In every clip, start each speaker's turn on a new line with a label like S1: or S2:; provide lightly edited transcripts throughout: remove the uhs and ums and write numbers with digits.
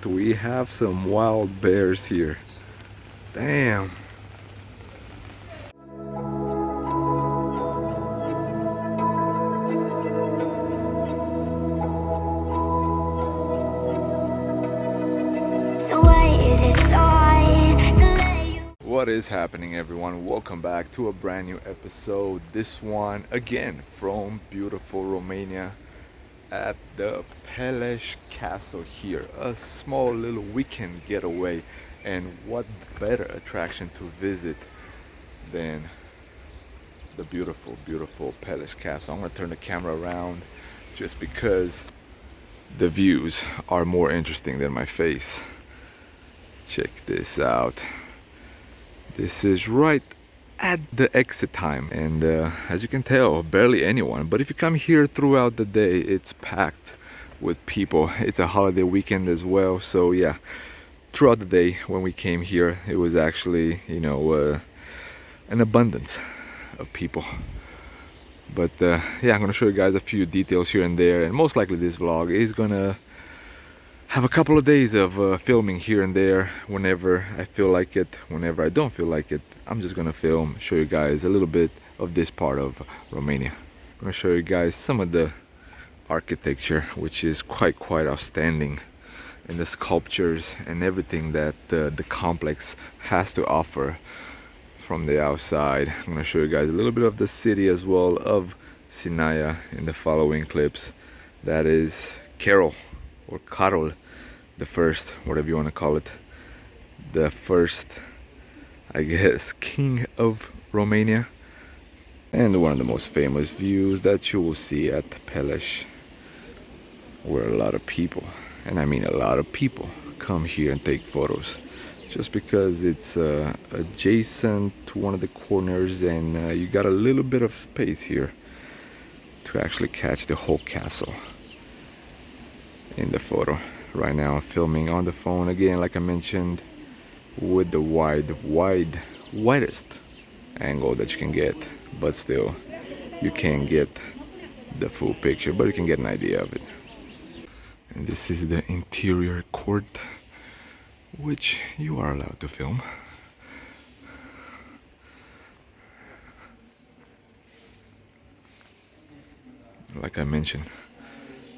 S1: fact, we have some wild bears here. Damn. What is happening, everyone? Welcome back to a brand new episode. This one again from beautiful Romania at the Peles Castle here. A small little weekend getaway, and what better attraction to visit than the beautiful Peles Castle. I'm gonna turn the camera around just because the views are more interesting than my face. Check this out. This is right at the exit time, and as you can tell, barely anyone. But if you come here throughout the day, it's packed with people. It's a holiday weekend as well, so yeah, throughout the day when we came here, it was actually, an abundance of people. But yeah, I'm gonna show you guys a few details here and there, and most likely this vlog is gonna have a couple of days of filming here and there whenever I feel like it. Whenever I don't feel like it, I'm just gonna film, show you guys a little bit of this part of Romania. I'm gonna show you guys some of the architecture, which is quite outstanding, and the sculptures and everything that the complex has to offer from the outside. I'm gonna show you guys a little bit of the city as well of Sinaia in the following clips. That is Carol, or Carol the First, whatever you want to call it, the first, I guess, king of Romania, and one of the most famous views that you will see at Peles, where a lot of people, and I mean a lot of people, come here and take photos just because it's adjacent to one of the corners, and you got a little bit of space here to actually catch the whole castle in the photo. Right now I'm filming on the phone again, like I mentioned, with the widest angle that you can get, but still you can't get the full picture, but you can get an idea of it. And this is the interior court, which you are allowed to film. Like I mentioned,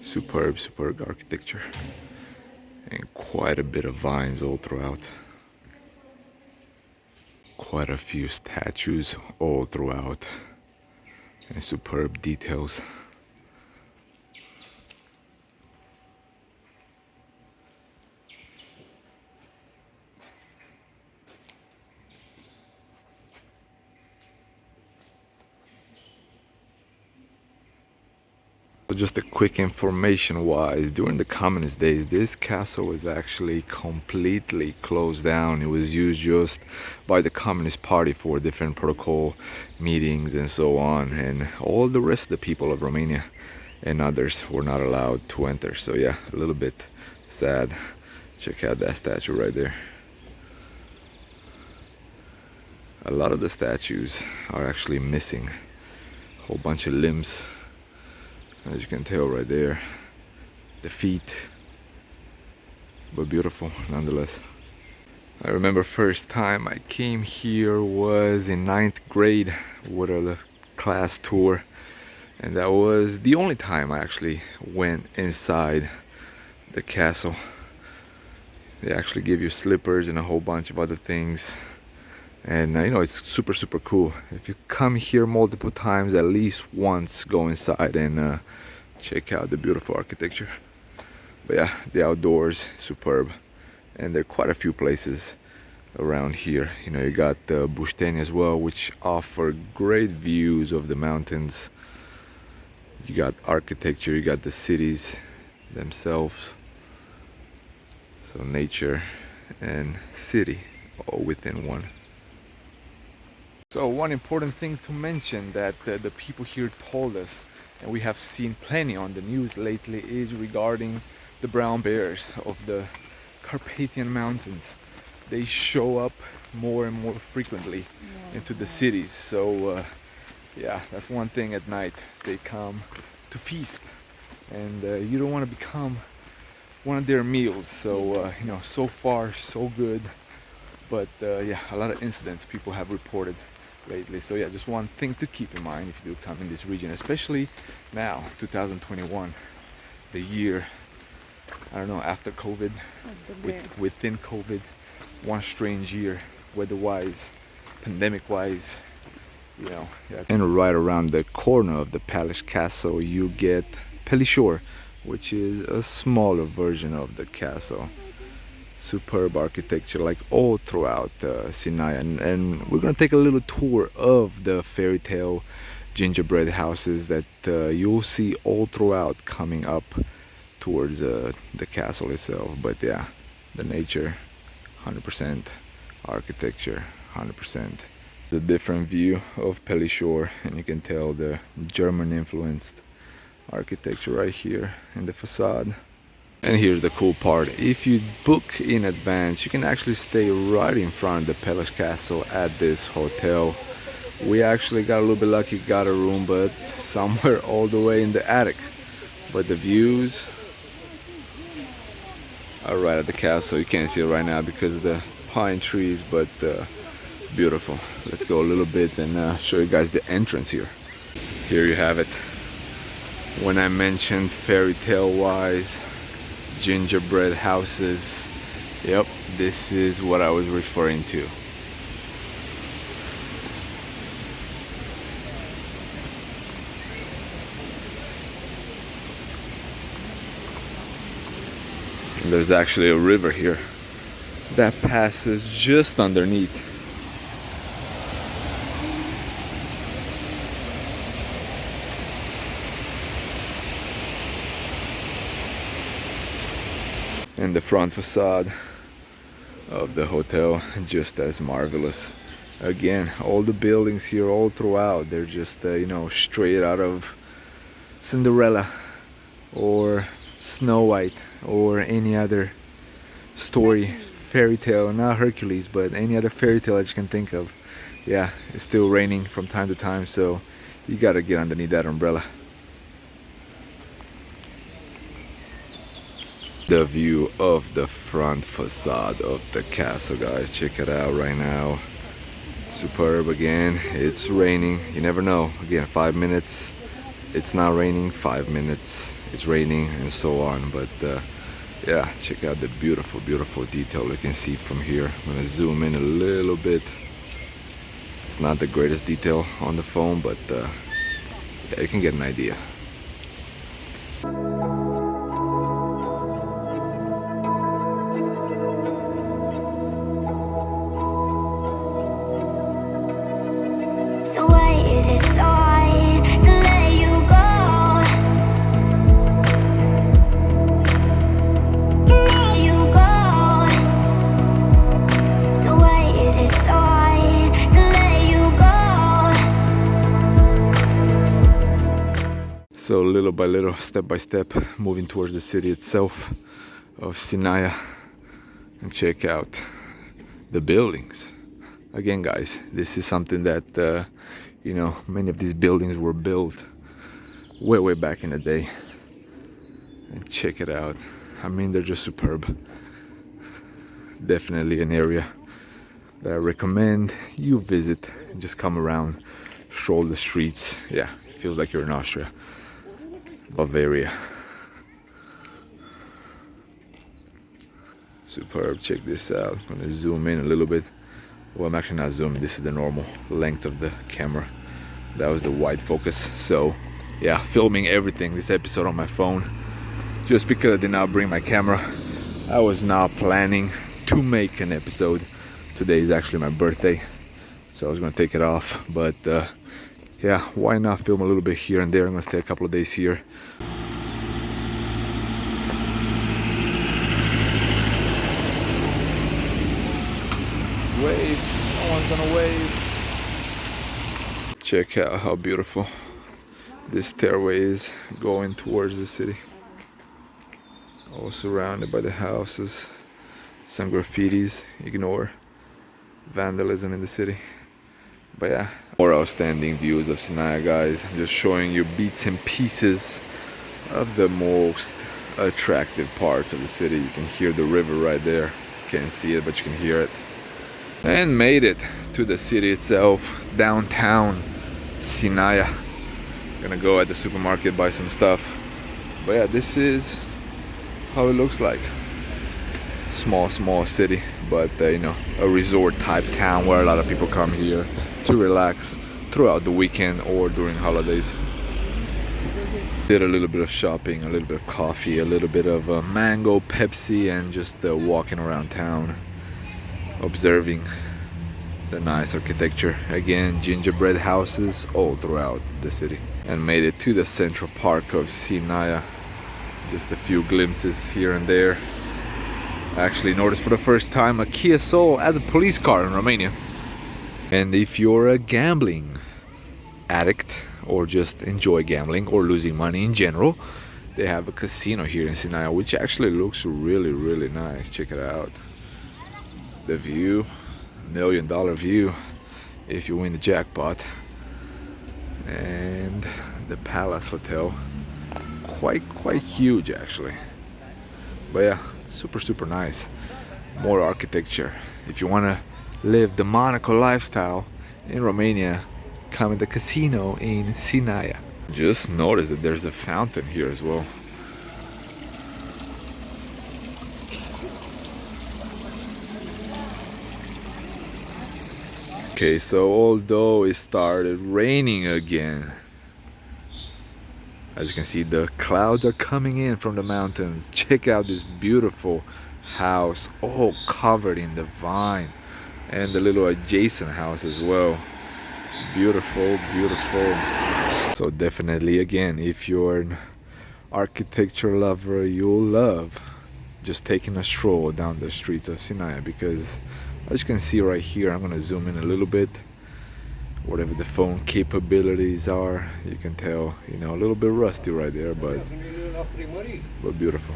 S1: superb architecture, and quite a bit of vines all throughout. Quite a few statues all throughout, and superb details. Just a quick information wise, during the communist days, this castle was actually completely closed down. It was used just by the Communist Party for different protocol meetings and so on, and all the rest of the people of Romania and others were not allowed to enter. So yeah, a little bit sad. Check out that statue right there. A lot of the statues are actually missing a whole bunch of limbs, as you can tell right there, the feet, but beautiful nonetheless. I remember first time I came here was in 9th grade with a class tour, and that was the only time I actually went inside the castle. They actually give you slippers and a whole bunch of other things, and it's super cool. If you come here multiple times, at least once go inside and check out the beautiful architecture. But yeah, the outdoors, superb, and there are quite a few places around here. You got the Bușteni as well, which offer great views of the mountains. You got architecture, you got the cities themselves, so nature and city all within one. So one important thing to mention that the people here told us, and we have seen plenty on the news lately, is regarding the brown bears of the Carpathian mountains. They show up more and more frequently into the cities. So yeah, that's one thing at night. They come to feast, and you don't want to become one of their meals. So you know, so far so good, but yeah, a lot of incidents people have reported lately. So yeah, just one thing to keep in mind if you do come in this region, especially now, 2021, the year, I don't know, after COVID, within COVID, one strange year, weather-wise, pandemic-wise, you know. Yeah. And right around the corner of the Peles Castle, you get Peles Shore, which is a smaller version of the castle. Superb architecture, like all throughout Sinai, and we're gonna take a little tour of the fairy tale gingerbread houses that you'll see all throughout coming up towards the castle itself. But yeah, the nature 100%, architecture 100%. The different view of Peles Shore, and you can tell the German influenced architecture right here in the facade. And here's the cool part: if you book in advance, you can actually stay right in front of the Peles Castle at this hotel. We actually got a little bit lucky, got a room, but somewhere all the way in the attic. But the views are right at the castle. You can't see it right now because of the pine trees, but beautiful. Let's go a little bit and show you guys the entrance here. Here you have it. When I mentioned fairy tale wise gingerbread houses, yep, this is what I was referring to. And there's actually a river here that passes just underneath. And the front facade of the hotel, just as marvelous. Again, all the buildings here all throughout, they're just you know, straight out of Cinderella or Snow White or any other story, fairy tale. Not Hercules, but any other fairy tale that you can think of. Yeah, it's still raining from time to time, so you gotta get underneath that umbrella. The view of the front facade of the castle, guys, check it out right now. Superb. Again, it's raining, you never know. Again, 5 minutes it's not raining, 5 minutes it's raining, and so on. But yeah, check out the beautiful detail you can see from here. I'm gonna zoom in a little bit. It's not the greatest detail on the phone, but yeah, you can get an idea. So little by little, step by step, moving towards the city itself of Sinai, and check out the buildings. Again, guys, this is something that you know, many of these buildings were built way back in the day. And check it out. I mean, they're just superb. Definitely an area that I recommend you visit. Just come around, stroll the streets. Yeah, it feels like you're in Austria. Bavaria. Superb. Check this out. I'm gonna zoom in a little bit. Well, I'm actually not zooming. This is the normal length of the camera. That was the wide focus. So yeah, filming everything, this episode, on my phone, just because I did not bring my camera. I was not planning to make an episode. Today is actually my birthday, so I was gonna take it off, but yeah, why not film a little bit here and there. I'm gonna stay a couple of days here. Wave, no one's gonna wave. Check out how beautiful this stairway is going towards the city. All surrounded by the houses. Some graffitis, ignore. Vandalism in the city. But yeah, more outstanding views of Sinai, guys. I'm just showing you bits and pieces of the most attractive parts of the city. You can hear the river right there. Can't see it, but you can hear it. And made it to the city itself, downtown Sinaia. Gonna go at the supermarket, buy some stuff. But yeah, this is how it looks like. Small city, but you know, a resort type town where a lot of people come here to relax throughout the weekend or during holidays. Did a little bit of shopping, a little bit of coffee, a little bit of mango, Pepsi, and just walking around town, observing the nice architecture. Again, gingerbread houses all throughout the city. And made it to the central park of Sinaia. Just a few glimpses here and there. I actually noticed for the first time a Kia Soul as a police car in Romania. And if you're a gambling addict or just enjoy gambling or losing money in general, they have a casino here in Sinaia, which actually looks really nice. Check it out. The view, $1 million view if you win the jackpot. And the Palace Hotel, quite huge actually. But yeah, super nice. More architecture. If you want to live the Monaco lifestyle in Romania, come in the casino in Sinaia. Just noticed that there's a fountain here as well. Okay, so although it started raining again, as you can see, the clouds are coming in from the mountains. Check out this beautiful house, all covered in the vine, and the little adjacent house as well. Beautiful. So definitely, again, if you're an architecture lover, you'll love just taking a stroll down the streets of Sinaia, because as you can see right here, I'm gonna zoom in a little bit. Whatever the phone capabilities are, you can tell, you know, a little bit rusty right there, but beautiful.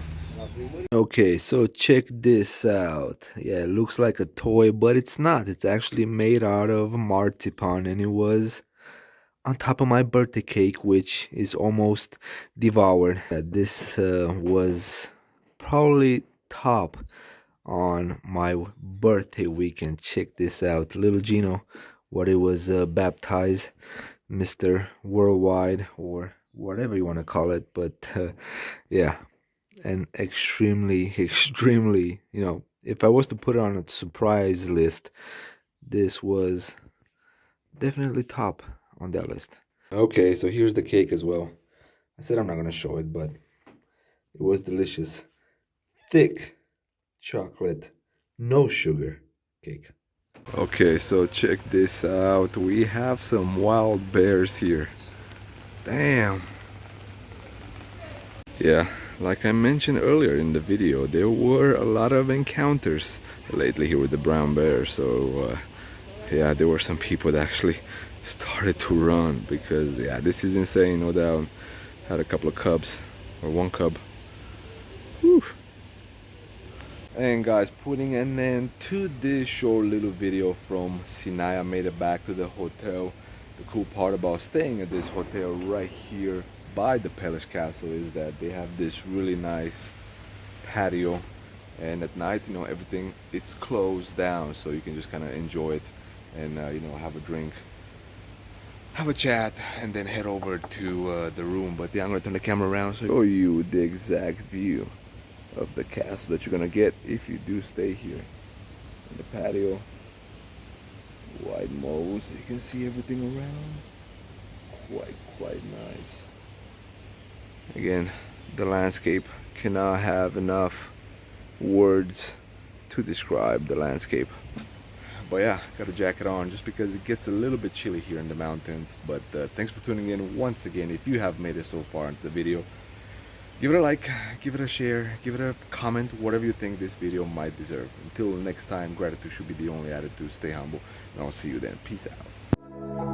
S1: Okay, so check this out. Yeah, it looks like a toy, but it's not. It's actually made out of marzipan, and it was on top of my birthday cake, which is almost devoured. This was probably top on my birthday weekend. Check this out. Little Gino, what it was baptized, Mr. Worldwide, or whatever you want to call it. But yeah, and extremely, you know, if I was to put it on a surprise list, this was definitely top on that list. Okay, so here's the cake as well. I said I'm not gonna show it, but it was delicious. Thick chocolate, no sugar cake. Okay, so check this out. We have some wild bears here. Damn. Yeah, like I mentioned earlier in the video, there were a lot of encounters lately here with the brown bear. So yeah, there were some people that actually started to run, because yeah, this is insane, no doubt. Had a couple of cubs, or one cub. Whew. And guys, putting an end to this short little video from Sinaia, made it back to the hotel. The cool part about staying at this hotel right here by the Peles Castle is that they have this really nice patio, and at night, you know, everything, it's closed down, so you can just kind of enjoy it and you know, have a drink, have a chat, and then head over to the room. But yeah, I'm gonna turn the camera around so I show you the exact view of the castle that you're gonna get if you do stay here. In the patio, wide mows, so you can see everything around. Quite nice. Again, the landscape, cannot have enough words to describe the landscape. But yeah, got a jacket on just because it gets a little bit chilly here in the mountains. But thanks for tuning in once again. If you have made it so far into the video, give it a like, give it a share, give it a comment, whatever you think this video might deserve. Until next time, gratitude should be the only attitude. Stay humble, and I'll see you then. Peace out.